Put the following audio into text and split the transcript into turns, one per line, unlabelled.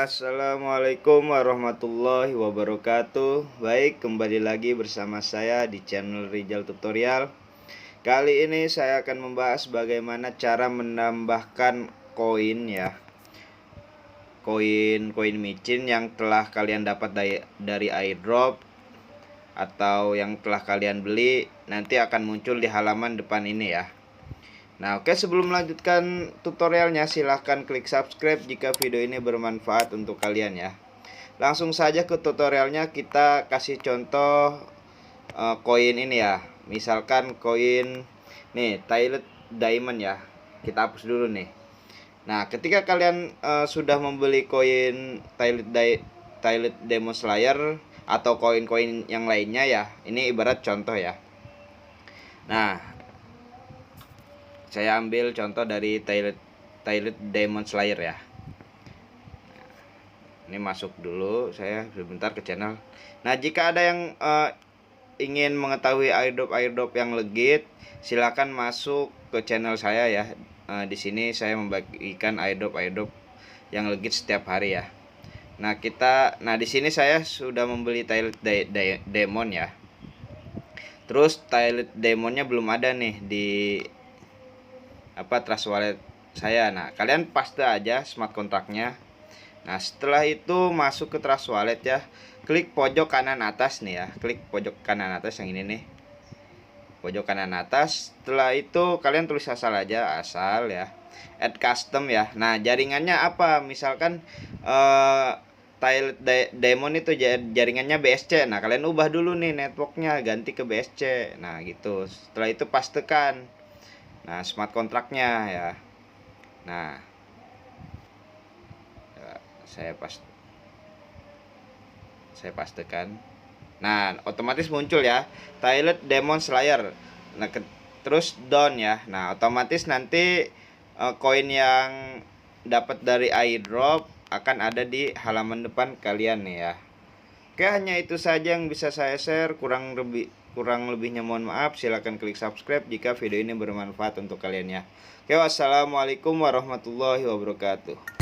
Assalamualaikum warahmatullahi wabarakatuh. Baik, kembali lagi bersama saya di channel Rizal Tutorial. Kali ini saya akan membahas bagaimana cara menambahkan koin ya. Koin micin yang telah kalian dapat dari airdrop atau yang telah kalian beli, nanti akan muncul di halaman depan ini ya. Nah, oke, sebelum melanjutkan tutorialnya, silahkan klik subscribe jika video ini bermanfaat untuk kalian ya. Langsung saja ke tutorialnya, kita kasih contoh koin ini ya. Misalkan koin nih Tiled Diamond ya. Kita hapus dulu nih. Nah, ketika kalian sudah membeli koin Tiled Demon Slayer atau koin-koin yang lainnya ya, ini ibarat contoh ya. Nah, saya ambil contoh dari Tiled Demon Slayer ya. Ini masuk dulu saya sebentar ke channel. Nah, jika ada yang ingin mengetahui airdrop yang legit, silakan masuk ke channel saya ya. Di sini saya membagikan airdrop yang legit setiap hari ya. Nah, di sini saya sudah membeli Tiled Demon ya. Terus Tiled Demonnya belum ada nih di trust wallet saya. Nah, kalian paste aja smart kontraknya. Nah, setelah itu masuk ke trust wallet ya, klik pojok kanan atas nih ya, klik pojok kanan atas yang ini nih, pojok kanan atas. Setelah itu kalian tulis asal aja, asal ya, add custom ya. Nah, jaringannya apa, misalkan Tiled Demon itu jaringannya BSC. Nah, kalian ubah dulu nih networknya, ganti ke BSC. Nah, gitu. Setelah itu pastekan smart kontraknya ya. Nah, saya pastekan. Nah, otomatis muncul ya Tiled Demon Slayer. Nah, terus down ya. Nah, otomatis nanti koin yang dapat dari airdrop akan ada di halaman depan kalian nih ya. Oke, hanya itu saja yang bisa saya share. Kurang lebihnya mohon maaf. Silahkan klik subscribe jika video ini bermanfaat untuk kalian ya. Oke, wassalamualaikum warahmatullahi wabarakatuh.